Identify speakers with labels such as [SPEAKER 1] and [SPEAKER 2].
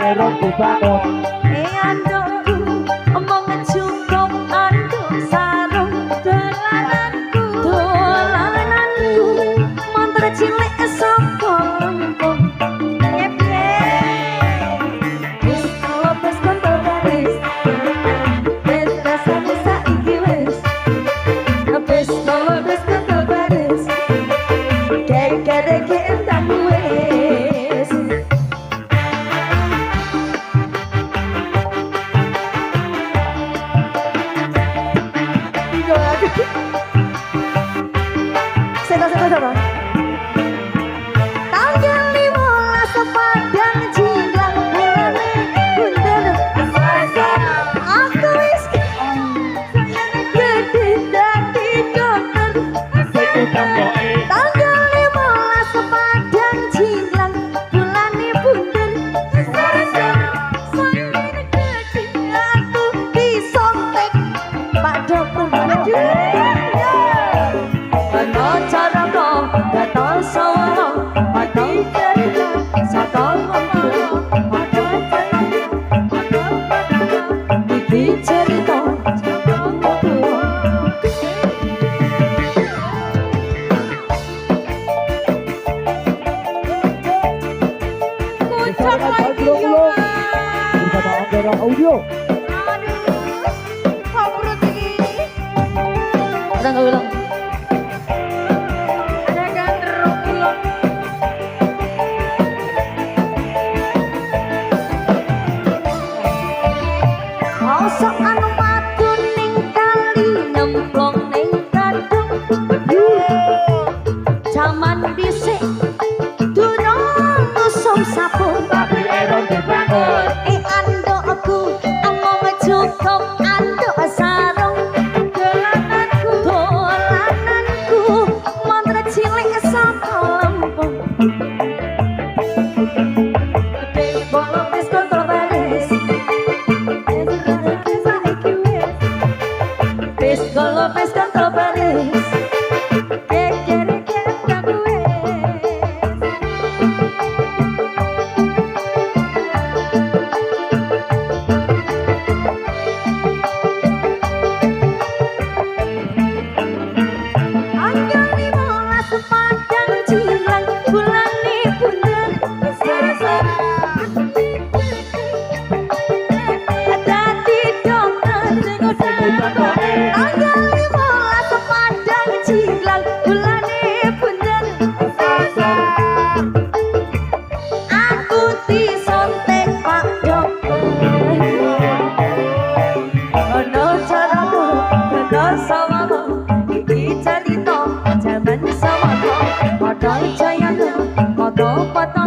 [SPEAKER 1] erong dibangun.
[SPEAKER 2] Andukku omong cukup anduk sarung dolananku mantra cilik saka lempung wis kalau wis kontol garis wis rasane saiki wis kalau wis kontol garis kek-kek entak wis Seta. Tanggal 15 Padang Cilang bulane bunder. Aku wis gede dadi dokter. Tanggal 15 Padang Cilang bulane bunder. Saya gede aku disontek Pak Dokter. Aduh. Cara kau datang sama atau cerita satu ngomong ada bikin cerita satu ngomong kucak lagi bersama Anggara Audio. Aduh, kok perut ini? Ulang. Sok anu madu ning kali nyemplung ning kadung jaman dhisik durung usum sabun tapi erong dibangun andukku omong cukup anduk sarung dolananku mantra cilik saka lempung bolo wis kontrol baris kalau pes kontrol baris kek-kek tak Anggal 15 Padang Cilang bulane bunder dadi dokter Anggal 15 Padang Cilang bulane bunder aku disontek Pak Dokter ono caraku ono samamu iki cerita jaman samaku padha jayane padha